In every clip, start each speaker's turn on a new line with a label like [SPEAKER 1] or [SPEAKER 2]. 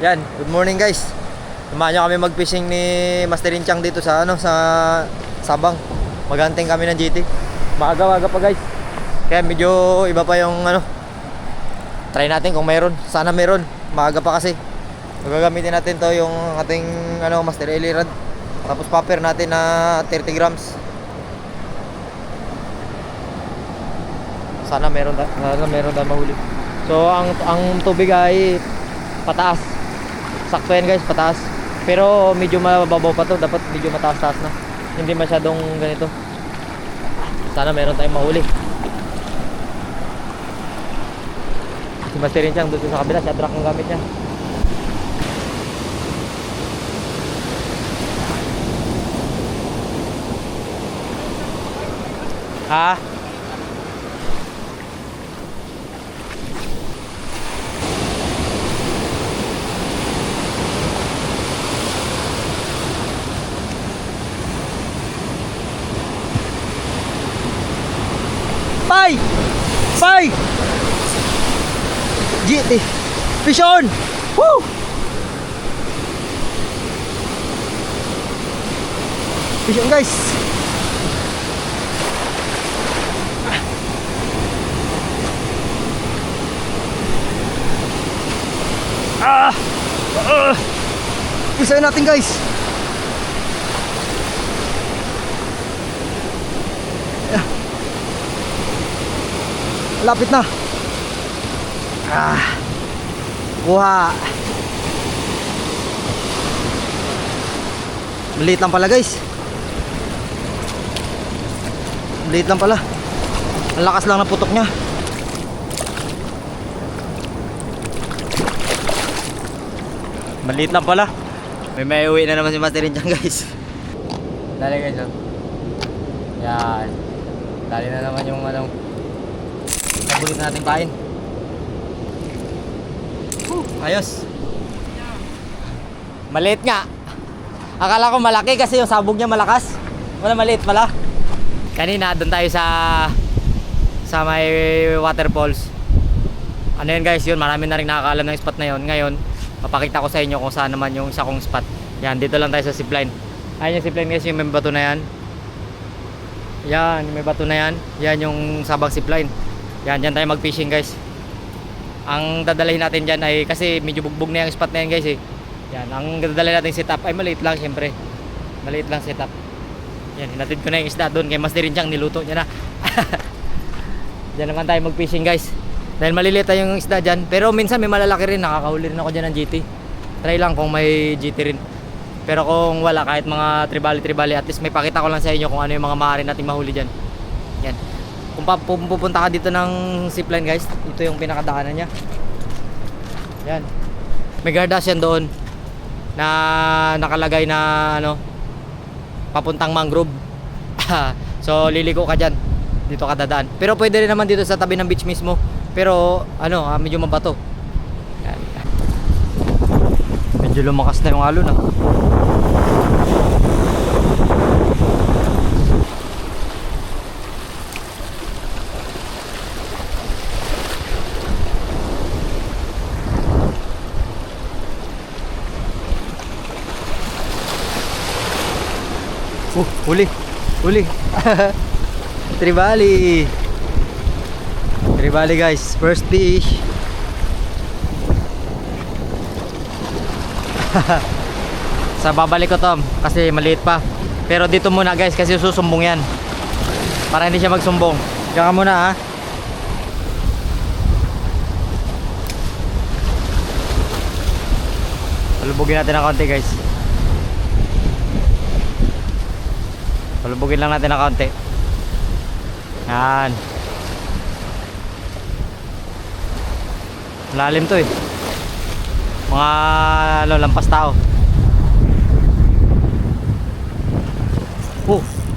[SPEAKER 1] Yan, good morning guys. Samahan nyo kami mag-fishing ni Master Inchang dito sa sa Sabang. Maghunting kami ng GT. Maaga-aga pa guys. Kaya medyo iba pa yung try natin kung mayroon. Sana mayroon. Maaga pa kasi. Gagamitin natin to yung ating Master Ellie rod. Tapos popper natin na 30 grams. Sana mayroon tayo mahuli. So ang tubig ay pataas. Sakto yan guys, pataas. Pero medyo mababaw pa to. Dapat medyo mataas-taas na. Hindi masyadong ganito. Sana meron tayong mahuli. Si Master Inchang doon sa kabila, siya truck ang gamit niya. Ha? Pai! Pai! GT! Fish on! Woo! Fish on guys! Pisahin natin guys! Lapit na. Kuha. Maliit lang pala guys. Maliit lang pala. Ang lakas lang ng putok niya. Maliit lang pala. May uwi na naman si Master Inchang guys. Dali guys. Yan. Dali na naman yung paborito nating kain. Ayos. Maliit nga. Akala ko malaki kasi yung sabog niya malakas. Wala, maliit pala. Kanina doon tayo sa may waterfalls. Ano yun guys, yun marami na rin nakakaalam ng spot na yun. Ngayon papakita ko sa inyo kung saan naman yung isa kong spot. Yan, dito lang tayo sa zipline. Ayun yung zipline guys, yung may bato na yan. Yan, may bato na yan. Yan yung Sabang zipline. Yan, dyan tayo mag-fishing guys. Ang dadalhin natin dyan ay, kasi medyo bugbog na yung spot na yan guys eh. Yan, ang dadalhin natin setup ay maliit lang syempre. Maliit lang setup. Yan, hinatid ko na yung isda doon kay Master Inchang, niluto niya na. Dyan naman tayo mag-fishing guys. Dahil maliliit yung isda dyan. Pero minsan may malalaki rin, nakakahuli rin ako dyan ng GT. Try lang kung may GT rin. Pero kung wala, kahit mga tribali, at least may pakita ko lang sa inyo kung ano yung mga maaari nating mahuli dyan. Yan. Kung pupunta ka dito ng zipline guys, ito yung pinakadaanan niya. Yan. May gardas yan doon na nakalagay na papuntang mangrove. So liliko ka dyan. Dito ka dadaan. Pero pwede rin naman dito sa tabi ng beach mismo. Pero medyo mabato. Yan. Medyo lumakas na yung alon . Huli. Tribali guys, first fish. Sa babalik ko to kasi maliit pa. Pero dito muna guys kasi susumbong yan. Para hindi siya magsumbong. Diyan ka muna ha. Palubugin natin ng konti guys. Palubugin lang natin ng kaunti. Yan. Malalim to eh. Mga lampas tao.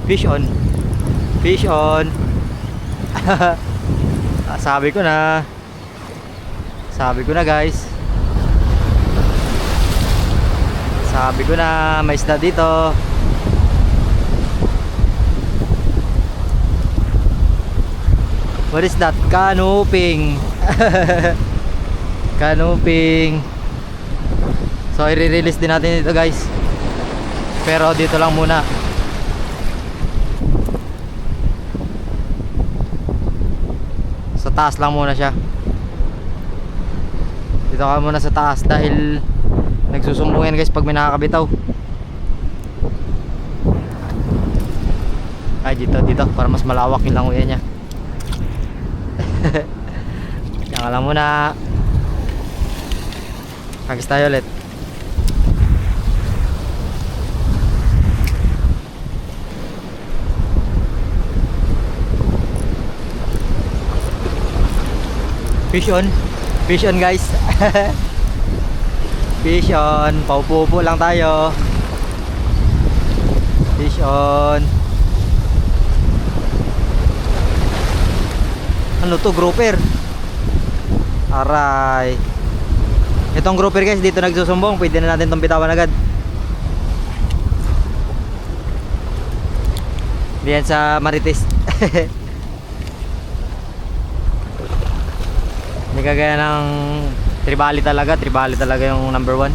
[SPEAKER 1] Fish on. Fish on. Sabi ko na guys. Sabi ko na may isda dito. What is that? Canoping. Canoping. So i-release din natin dito guys. Pero dito lang muna. Sa taas lang muna siya. Dito ka muna sa taas dahil nagsusumbong yan guys pag may nakakabitaw. Ay dito para mas malawak yung languyan niya. Diyan ka lang muna. Hagis tayo ulit. Fish on. Fish on guys. Fish on. Paupo-upo lang tayo. Fish on. Ano to? Grouper. Aray. Itong grouper guys dito nagsusumbong. Pwede na natin itong bitawan agad. Diyan sa Marites. Hindi kagaya ng tribali talaga. Tribali talaga yung number 1.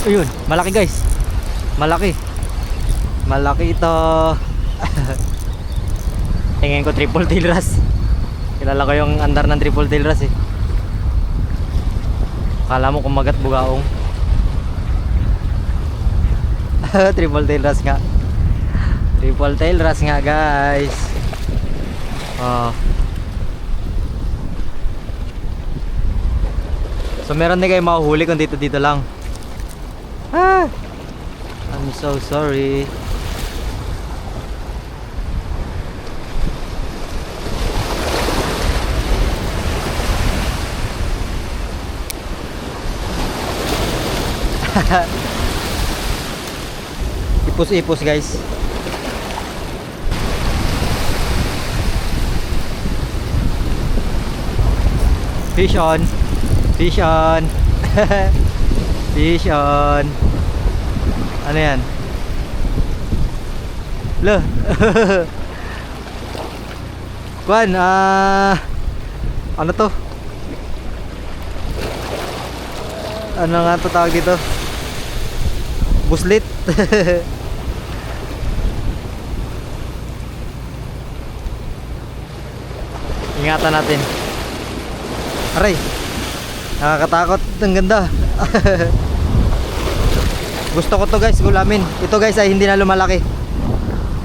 [SPEAKER 1] Ayun, malaki guys. Malaki. Malaki ito. Tingin ko triple tail wrasse. Kilala ko yung andar ng triple tail wrasse eh. Kala mo kumagat bugaong. Triple tail wrasse nga. Triple tail wrasse nga guys. Oh. So meron din kayo mahuhuli kung dito lang. Ah, I'm so sorry. Ipos-ipos guys. Fish on. Fish on. Fish on. Ano yan? Loh. Kuan, ano to? Ano nga to tawag dito? Buslit. Ingatan natin. Aray. Nakakatakot. Ang ganda. Gusto ko to guys, gulamin. Ito guys ay hindi na lumalaki.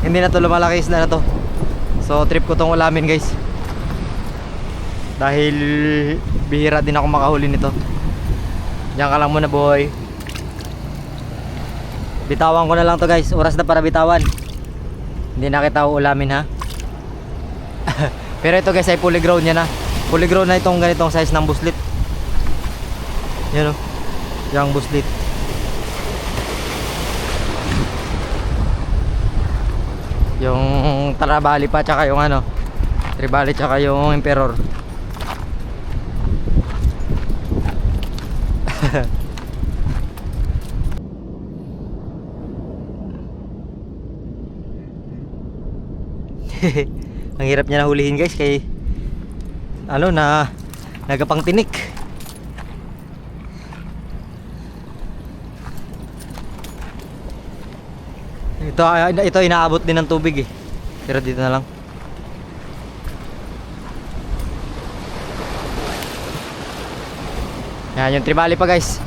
[SPEAKER 1] Hindi na to lumalaki, isda na to. So trip ko tong ulamin guys. Dahil bihira din ako makahuli nito. Diyan ka lang muna boy. Bitawan ko na lang to guys. Oras na para bitawan. Hindi na kita ulamin ha. Pero ito guys ay fully grown yan ha. Fully grown na itong ganitong size ng buslit. Yan o. Yung buslit. Yung tribali pa tsaka yung ano, tribali tsaka yung emperor. Ang hirap niya nahulihin guys kay ano na nagapang tinik. Ito inaabot din ng tubig eh. Pero dito na lang. Yan yung tribali pa guys.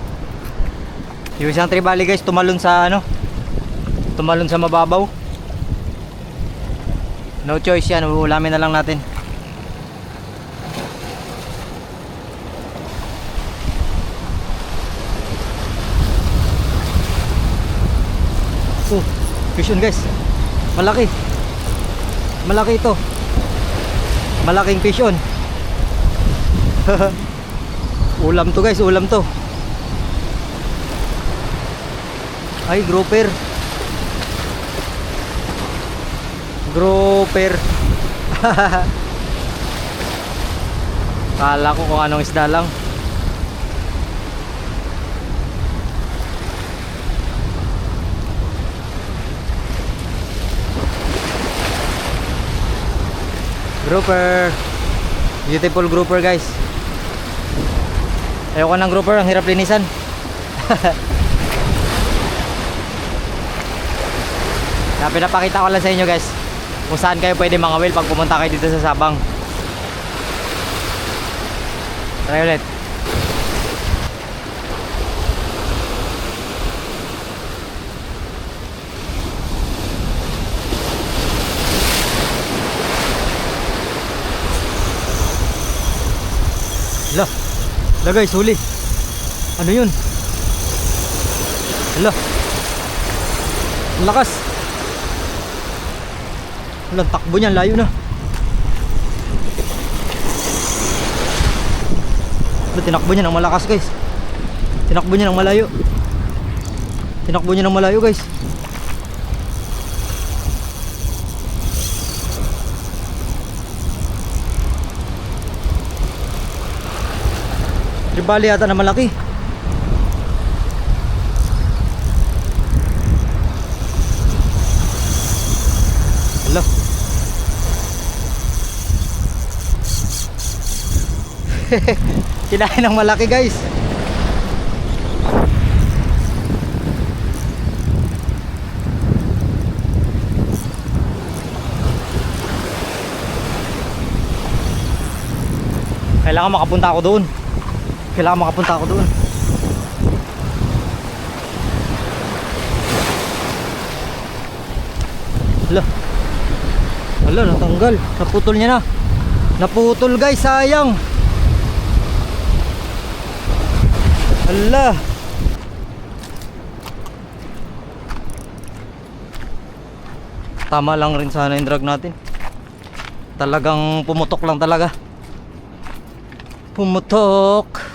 [SPEAKER 1] Yung isang tribali guys tumalon sa ano, tumalon sa mababaw. No choice yan, uulamin na lang natin. Oh, fish on guys. Malaki. Malaki ito. Malaking fish on. Ulam to guys, ulam to. Ay, grouper. Grouper. Kala ko kung anong isda lang. Grouper. Beautiful grouper guys. Ayoko ng grouper, ang hirap linisan. Na pinapakita ko lang sa inyo guys kung saan kayo pwede mangawil pag pumunta kayo dito sa Sabang. Try ulit. Hala guys, huli. Ano yun? Hala, ang lakas. Hala, takbo niyan, layo na. Hala, tinakbo niya ng malakas guys. Tinakbo niya ng malayo. Tinakbo niya ng malayo guys. Tribali yata na malaki. Hala. Kinain ng malaki guys. Kailangan makapunta ako doon. Kailangan makapunta ako doon. Hala. Hala, natanggal. Naputol niya na. Naputol guys, sayang. Hala. Tama lang rin sana yung drag natin. Talagang pumutok lang talaga. Pumutok.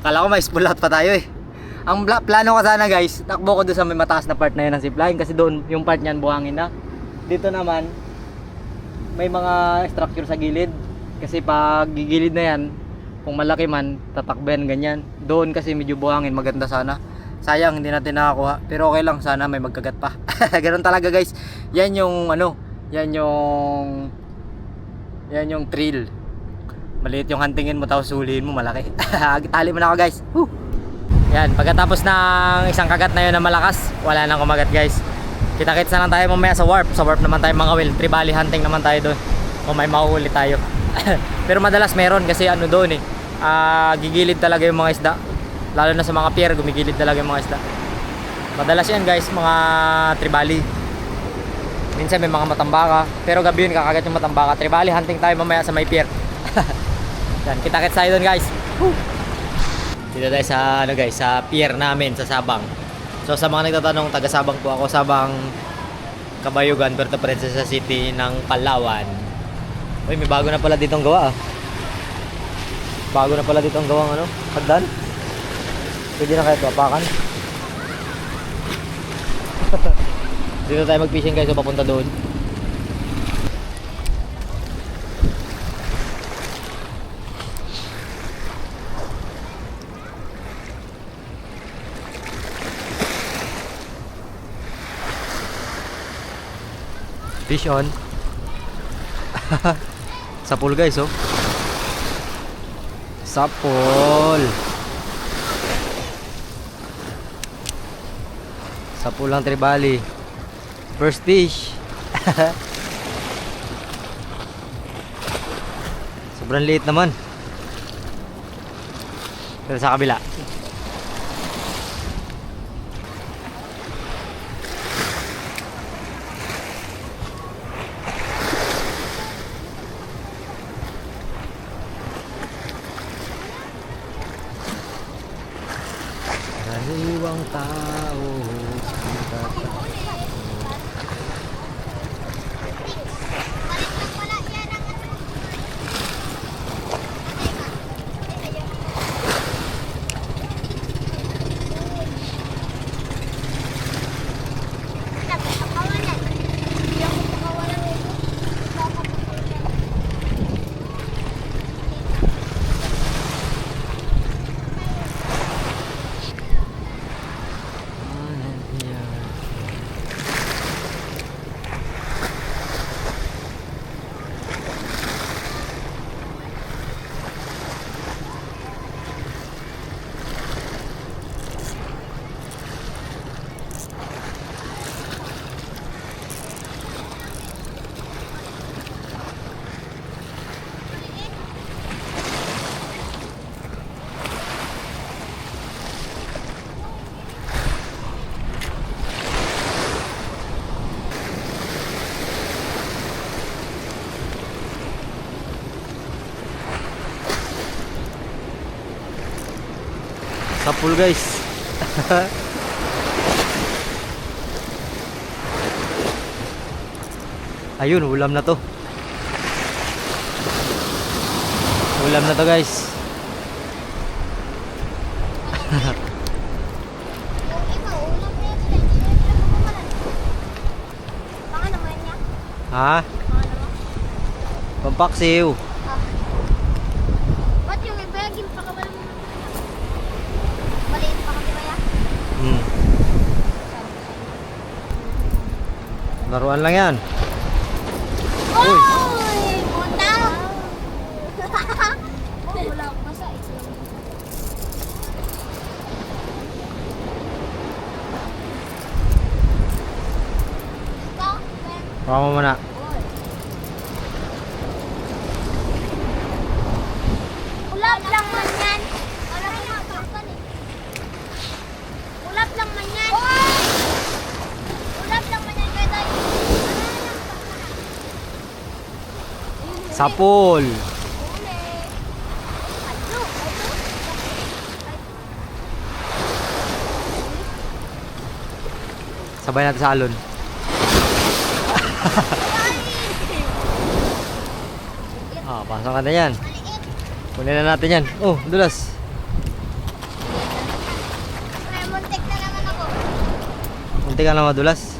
[SPEAKER 1] Kala ko may spool out pa tayo eh. Ang plano ko sana guys, takbo ko doon sa may mataas na part na yun ng zipline kasi doon yung part niyan buhangin na. Dito naman may mga structure sa gilid kasi pag gigilid na yan, kung malaki man tatakbo yan ganyan. Doon kasi medyo buhangin, maganda sana. Sayang hindi natin nakakuha, pero okay lang, sana may magkagat pa. Ganoon talaga guys. Yan yung ano, yan yung thrill. Maliit yung huntingin mo tapos hulihin mo malaki. Tali mo na ako guys. Woo! Yan, pagkatapos ng isang kagat na yun na malakas, wala nang kumagat guys. Kita-kits na lang tayo mamaya sa warp. Sa warp naman tayo mangawil. Tribali hunting naman tayo doon. Kung may mahuhuli tayo. Pero madalas meron kasi ano doon eh. Gigilid talaga yung mga isda. Lalo na sa mga pier, gumigilid talaga yung mga isda. Madalas yan guys, mga tribali. Minsan may mga matambaka. Pero gabi yun kakagat yung matambaka. Tribali hunting tayo mamaya sa may pier. Yan, kita-kits tayo doon guys. Woo! Dito tayo sa ano guys, sa pier namin sa Sabang. So sa mga nagtatanong, taga Sabang po ako, Sabang Kabayugan, Puerto Princesa City ng Palawan. Uy, may bago na pala ditong gawa ah. Bago na pala ditong gawang ano, hagdan. Pwede na kahit wapakan. Dito tayo mag-fishing guys, so papunta doon. Fish on. Sapul guys oh. Sapul. Sapul lang tribali. First fish. Sobrang liit naman. Pero sa kabila. Karaniwang tao. Sapul guys. Ayun, ulam na to. Ulam na to guys.
[SPEAKER 2] Ikaw, ulam na yan. Hindi na pinagkukumalan. Baka naman niya.
[SPEAKER 1] Ha?
[SPEAKER 2] Baka naman.
[SPEAKER 1] Pampaksiw.
[SPEAKER 2] Ba't yung iba yung pakawalan mo? Maliit pa kasi ba yan?
[SPEAKER 1] Hmm. Laruan lang yan. Uy.
[SPEAKER 2] Uy! Punta! Oh, wala akong masa. Ikaw, Ben.
[SPEAKER 1] Baka mo muna.
[SPEAKER 2] Uy. Ulap lang man yan. Ulap lang man yan. Ulap lang man yan. Kaya tayo.
[SPEAKER 1] Sapul.
[SPEAKER 2] Uli. Ayun.
[SPEAKER 1] Sabay natin sa alon. Ah, pasok natin yan.
[SPEAKER 2] Maliit.
[SPEAKER 1] Kunin na natin yan. Oh, dulas.
[SPEAKER 2] Ay, muntik na naman ako.
[SPEAKER 1] Munti ka na madulas.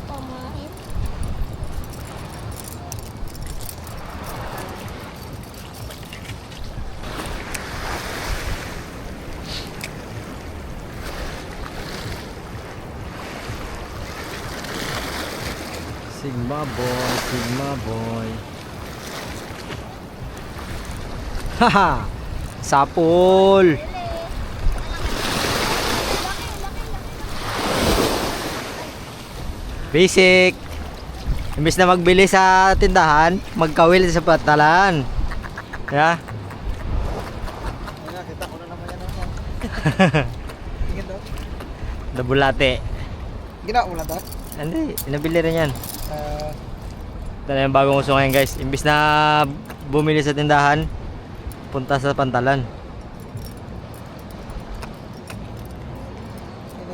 [SPEAKER 2] Pamahit.
[SPEAKER 1] Sigma boy, Sigma boy. Haha! Sapul! Basic! Imbis na magbili sa tindahan, magkawil sa patalan. Yeah?
[SPEAKER 3] Kita ko na naman yan ako. Tingin daw.
[SPEAKER 1] Dabulate.
[SPEAKER 3] Ginaulan daw.
[SPEAKER 1] Hindi, inabili rin yan.
[SPEAKER 3] Uh,
[SPEAKER 1] Ito na yung bagong uso ngayon guys. Imbis na bumili sa tindahan, punta sa pantalan.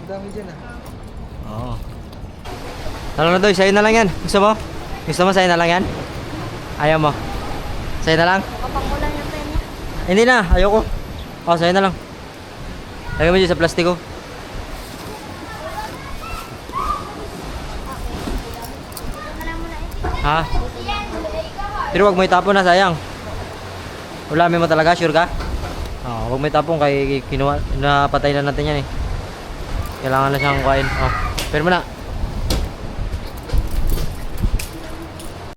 [SPEAKER 3] nagdami dyan ah.
[SPEAKER 1] Oo. Talo na doy, sa'yo na lang yan. Gusto mo? Gusto mo sa'yo na lang yan? Ayaw mo? Sa'yo na lang?
[SPEAKER 2] Kapangkulan yung pen niya.
[SPEAKER 1] Hindi na, ayoko. Oh, sa'yo na lang. Lagay mo dyan sa plastiko.
[SPEAKER 2] Alam mo na eh.
[SPEAKER 1] Ha? Pero wag mo itapon na, sayang. Ulamin mo talaga, sure ka? Oo, wag mo itapon kay kinuha, napatay na natin yan eh. Kailangan na siyang kuhain. Oh, pero mo na.